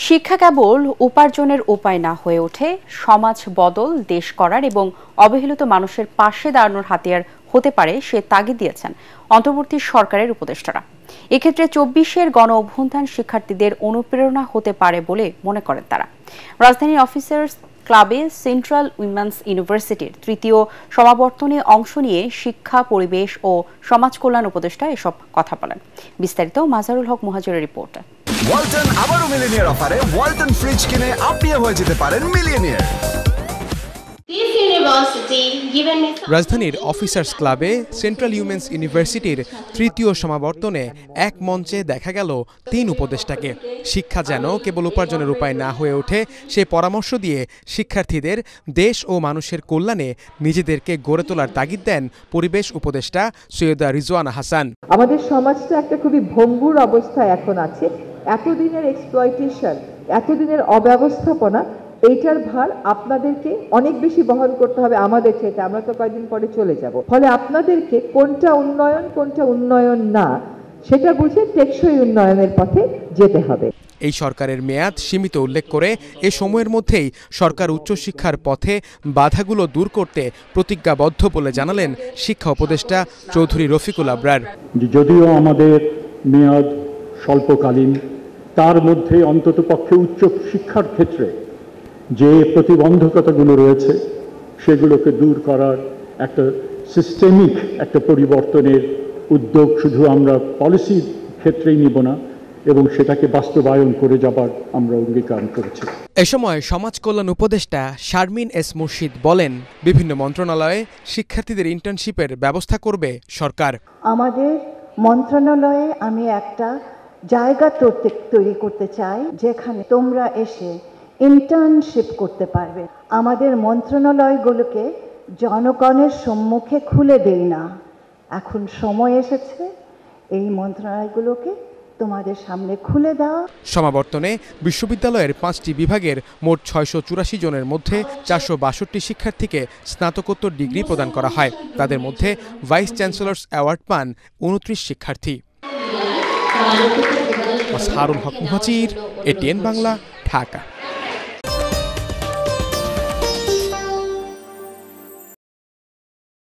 শিক্ষা কেবল উপার্জনের উপায় না হয়ে ওঠে সমাজ বদল, দেশ করার এবং অবহেলিত মানুষের পাশে দাঁড়ানোর হাতিয়ার হতে পারে সে তাগিদ দিয়েছেন অন্তর্বর্তী সরকারের উপদেষ্টারা। এক্ষেত্রে ২৪-এর গণ অভ্যুত্থান শিক্ষার্থীদের অনুপ্রেরণা হতে পারে বলে মনে করেন তারা। রাজধানীর অফিসার্স ক্লাবে সেন্ট্রাল উইমেন্স ইউনিভার্সিটির তৃতীয় সমাবর্তনে অংশ নিয়ে শিক্ষা, পরিবেশ ও সমাজ কল্যাণ উপদেষ্টা এসব কথা বলেন। বিস্তারিত মাজারুল হক মুহাজিরের রিপোর্ট। ওয়ালটন আবারও মিলিয়নিয়ার অফারে ওয়ালটন ফ্রিজ কিনে আপনিও হয়ে যেতে পারেন মিলিয়নিয়ার। রাজধানীর অফিসার্স ক্লাবে সেন্ট্রাল উইমেন্স ইউনিভার্সিটির তৃতীয় সমাবর্তনে এক মঞ্চে দেখা গেল ৩ উপদেষ্টাকে। শিক্ষা যেন কেবল উপার্জনের উপায় না হয়ে ওঠে সে পরামর্শ দিয়ে শিক্ষার্থীদের দেশ ও মানুষের কল্যাণে নিজেদেরকে গড়ে তোলার তাগিদ দেন পরিবেশ উপদেষ্টা সৈয়দা রিজওয়ানা হাসান। আমাদের সমাজটা একটা খুবই ভঙ্গুর অবস্থায় এখন আছে। এতদিনের এক্সপ্লয়টেশন, এতদিনের অব্যবস্থাপনা, এইটার ভার আপনাদেরকে অনেক বেশি বহন করতে হবে আমাদের চেয়ে। আমরা তো কয়েকদিন পরে চলে যাব। ফলে আপনাদেরকে কোনটা উন্নয়ন কোনটা উন্নয়ন না সেটা বুঝে টেকসই উন্নয়নের পথে যেতে হবে। এই সরকারের মেয়াদ সীমিত উল্লেখ করে এ সময়ের মধ্যেই সরকার উচ্চশিক্ষার পথে বাধাগুলো দূর করতে প্রতিজ্ঞাবদ্ধ বলে জানালেন শিক্ষা উপদেষ্টা চৌধুরী রফিকুল আবরার। যদিও আমাদের মেয়াদ স্বল্পকালীন, তার মধ্যে অন্ততপক্ষে উচ্চ শিক্ষার ক্ষেত্রে যে প্রতিবন্ধকতাগুলো রয়েছে সেগুলোকে দূর করার একটা সিস্টেমিক একটা পরিবর্তনের উদ্যোগ শুধু আমরা পলিসির ক্ষেত্রেই নিব না, এবং সেটাকে বাস্তবায়ন করে যাবার আমরা অঙ্গীকার করেছি। এ সময় সমাজ কল্যাণ উপদেষ্টা শারমিন এস মুর্শিদ বলেন, বিভিন্ন মন্ত্রণালয়ে শিক্ষার্থীদের ইন্টার্নশিপের ব্যবস্থা করবে সরকার। আমাদের মন্ত্রণালয়ে আমি একটা জায়গা তৈরি করতে চাই যেখানে তোমরা এসে ইন্টার্নশিপ করতে পারবে। আমাদের মন্ত্রণালয়গুলোকে জনগণের সম্মুখে খুলে দেই না, এখন সময় এসেছে এই মন্ত্রণালয়গুলোকে তোমাদের সামনে খুলে দাও। সমাবর্তনে বিশ্ববিদ্যালয়ের 5টি বিভাগের মোট 684 জনের মধ্যে 462 শিক্ষার্থীকে স্নাতকোত্তর ডিগ্রি প্রদান করা হয়। তাদের মধ্যে ভাইস চ্যান্সেলর্স অ্যাওয়ার্ড পান 29 শিক্ষার্থী। হারুন হক মুহাজির, এটিএন বাংলা, ঢাকা।